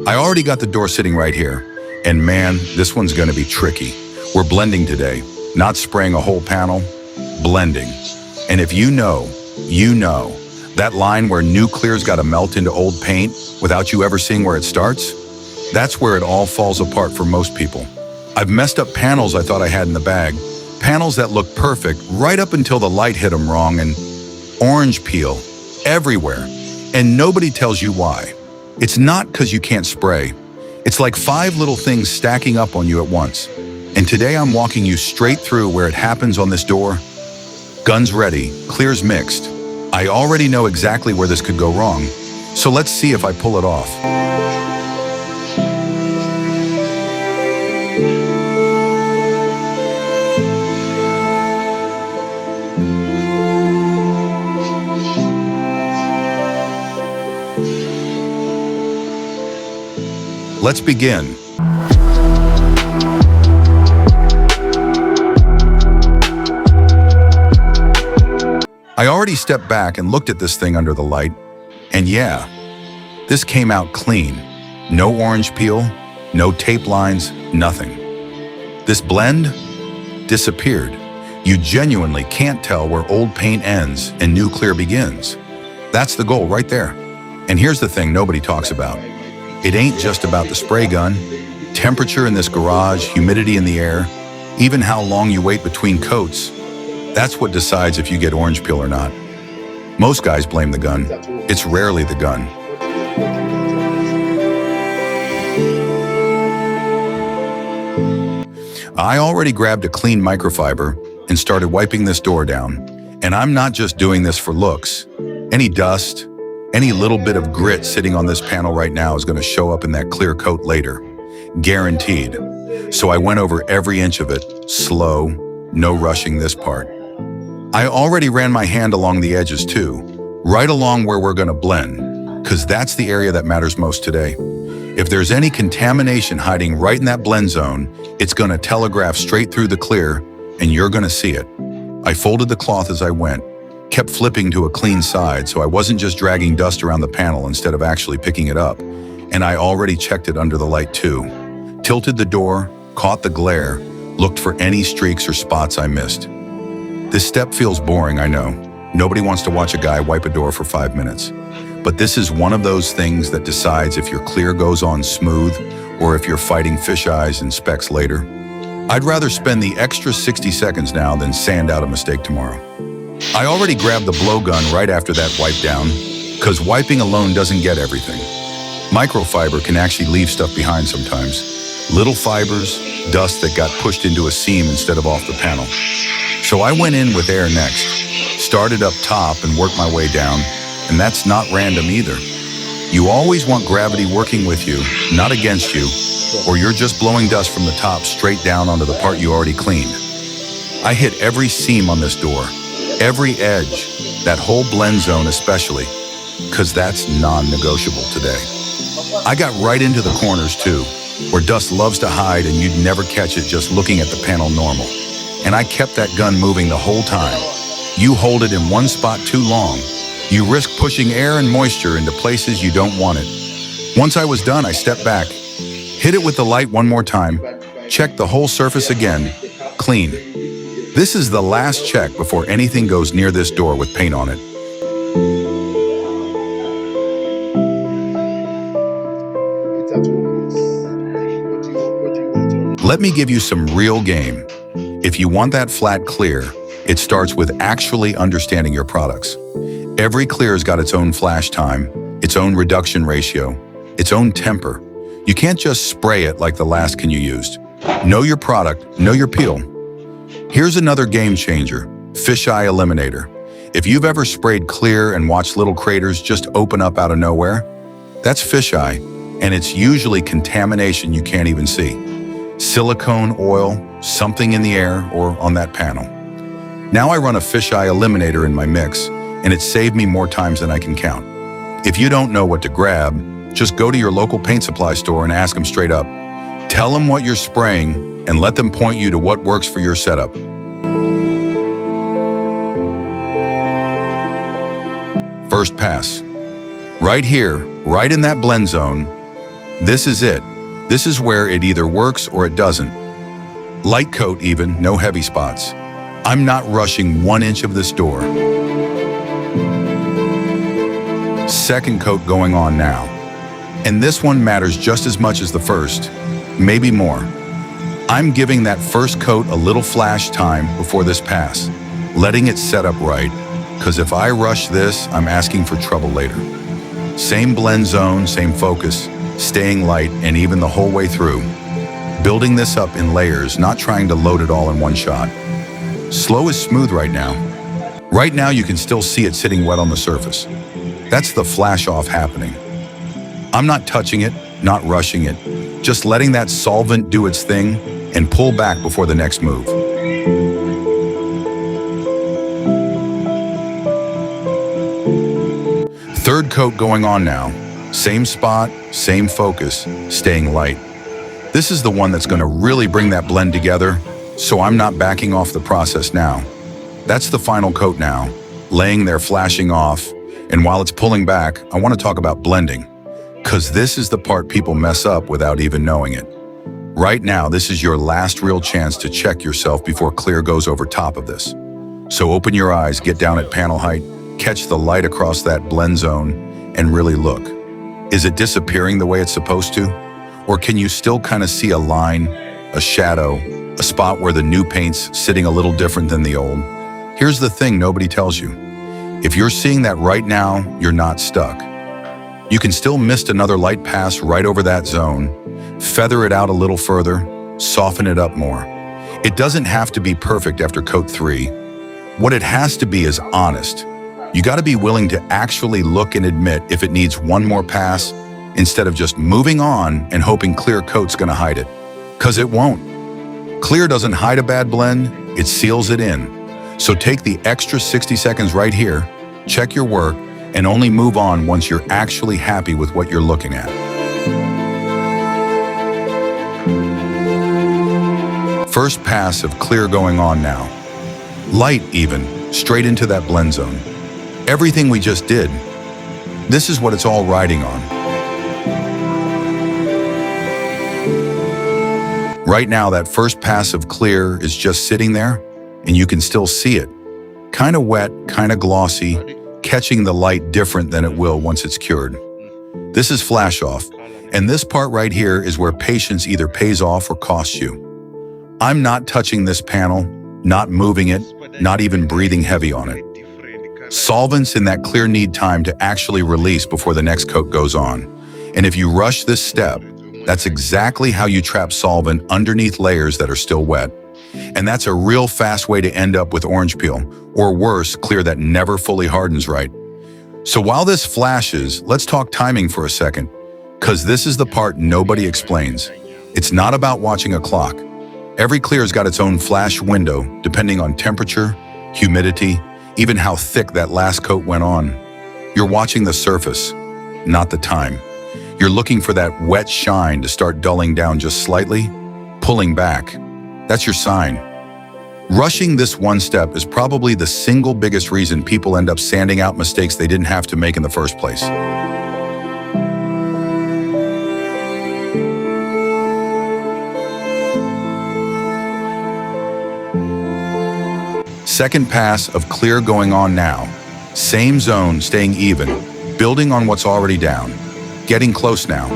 I already got the door sitting right here. And man, this one's gonna be tricky. We're blending today, not spraying a whole panel, blending. And if you know, that line where new clear's gotta melt into old paint without you ever seeing where it starts? That's where it all falls apart for most people. I've messed up panels I thought I had in the bag, panels that look perfect right up until the light hit them wrong, and orange peel everywhere. And nobody tells you why. It's not because you can't spray. It's like 5 little things stacking up on you at once. And today I'm walking you straight through where it happens on this door. Guns ready, clears mixed. I already know exactly where this could go wrong, so let's see if I pull it off. Let's begin. I already stepped back and looked at this thing under the light, and yeah, this came out clean. No orange peel, no tape lines, nothing. This blend disappeared. You genuinely can't tell where old paint ends and new clear begins. That's the goal right there. And here's the thing nobody talks about. It ain't just about the spray gun. Temperature in this garage, humidity in the air, even how long you wait between coats, that's what decides if you get orange peel or not. Most guys blame the gun. It's rarely the gun. I already grabbed a clean microfiber and started wiping this door down. And I'm not just doing this for looks. Any dust, any little bit of grit sitting on this panel right now is going to show up in that clear coat later. Guaranteed. So I went over every inch of it, slow, no rushing this part. I already ran my hand along the edges too, right along where we're going to blend, because that's the area that matters most today. If there's any contamination hiding right in that blend zone, it's going to telegraph straight through the clear, and you're going to see it. I folded the cloth as I went, kept flipping to a clean side so I wasn't just dragging dust around the panel instead of actually picking it up. And I already checked it under the light too. Tilted the door, caught the glare, looked for any streaks or spots I missed. This step feels boring, I know. Nobody wants to watch a guy wipe a door for 5 minutes. But this is one of those things that decides if your clear goes on smooth or if you're fighting fish eyes and specks later. I'd rather spend the extra 60 seconds now than sand out a mistake tomorrow. I already grabbed the blowgun right after that wipe down, because wiping alone doesn't get everything. Microfiber can actually leave stuff behind sometimes. Little fibers, dust that got pushed into a seam instead of off the panel. So I went in with air next, started up top and worked my way down, and that's not random either. You always want gravity working with you, not against you, or you're just blowing dust from the top straight down onto the part you already cleaned. I hit every seam on this door, every edge, that whole blend zone especially, because that's non-negotiable today. I got right into the corners too, where dust loves to hide and you'd never catch it just looking at the panel normal. And I kept that gun moving the whole time. You hold it in one spot too long, you risk pushing air and moisture into places you don't want it. Once I was done, I stepped back, hit it with the light one more time, checked the whole surface again, clean. This is the last check before anything goes near this door with paint on it. Let me give you some real game. If you want that flat clear, it starts with actually understanding your products. Every clear's got its own flash time, its own reduction ratio, its own temper. You can't just spray it like the last can you used. Know your product, know your peel. Here's another game changer, fisheye eliminator. If you've ever sprayed clear and watched little craters just open up out of nowhere, that's fisheye, and it's usually contamination you can't even see. Silicone, oil, something in the air or on that panel. Now I run a fisheye eliminator in my mix, and it's saved me more times than I can count. If you don't know what to grab, just go to your local paint supply store and ask them straight up. Tell them what you're spraying and let them point you to what works for your setup. First pass. Right here, right in that blend zone, This is it. This is where it either works or it doesn't. Light coat even, no heavy spots. I'm not rushing 1 inch of this door. Second coat going on now. And this one matters just as much as the first, maybe more. I'm giving that first coat a little flash time before this pass, letting it set up right, because if I rush this, I'm asking for trouble later. Same blend zone, same focus, staying light and even the whole way through. Building this up in layers, not trying to load it all in one shot. Slow is smooth right now. Right now you can still see it sitting wet on the surface. That's the flash off happening. I'm not touching it, not rushing it, just letting that solvent do its thing and pull back before the next move. Third coat going on now. Same spot, same focus, staying light. This is the one that's going to really bring that blend together, so I'm not backing off the process now. That's the final coat now, laying there flashing off, and while it's pulling back, I want to talk about blending, because this is the part people mess up without even knowing it. Right now, this is your last real chance to check yourself before clear goes over top of this. So open your eyes, get down at panel height, catch the light across that blend zone, and really look. Is it disappearing the way it's supposed to? Or can you still kind of see a line, a shadow, a spot where the new paint's sitting a little different than the old? Here's the thing nobody tells you. If you're seeing that right now, you're not stuck. You can still mist another light pass right over that zone, feather it out a little further, soften it up more. It doesn't have to be perfect after coat 3. What it has to be is honest. You got to be willing to actually look and admit if it needs one more pass instead of just moving on and hoping clear coat's going to hide it. Because it won't. Clear doesn't hide a bad blend, it seals it in. So take the extra 60 seconds right here, check your work, and only move on once you're actually happy with what you're looking at. First pass of clear going on now. Light even, straight into that blend zone. Everything we just did, this is what it's all riding on. Right now, that first pass of clear is just sitting there, and you can still see it. Kind of wet, kind of glossy, catching the light different than it will once it's cured. This is flash off, and this part right here is where patience either pays off or costs you. I'm not touching this panel, not moving it, not even breathing heavy on it. Solvents in that clear need time to actually release before the next coat goes on. And if you rush this step, that's exactly how you trap solvent underneath layers that are still wet. And that's a real fast way to end up with orange peel, or worse, clear that never fully hardens right. So while this flashes, let's talk timing for a second, because this is the part nobody explains. It's not about watching a clock. Every clear's got its own flash window, depending on temperature, humidity, even how thick that last coat went on. You're watching the surface, not the time. You're looking for that wet shine to start dulling down just slightly, pulling back. That's your sign. Rushing this one step is probably the single biggest reason people end up sanding out mistakes they didn't have to make in the first place. Second pass of clear going on now. Same zone, staying even, building on what's already down. Getting close now.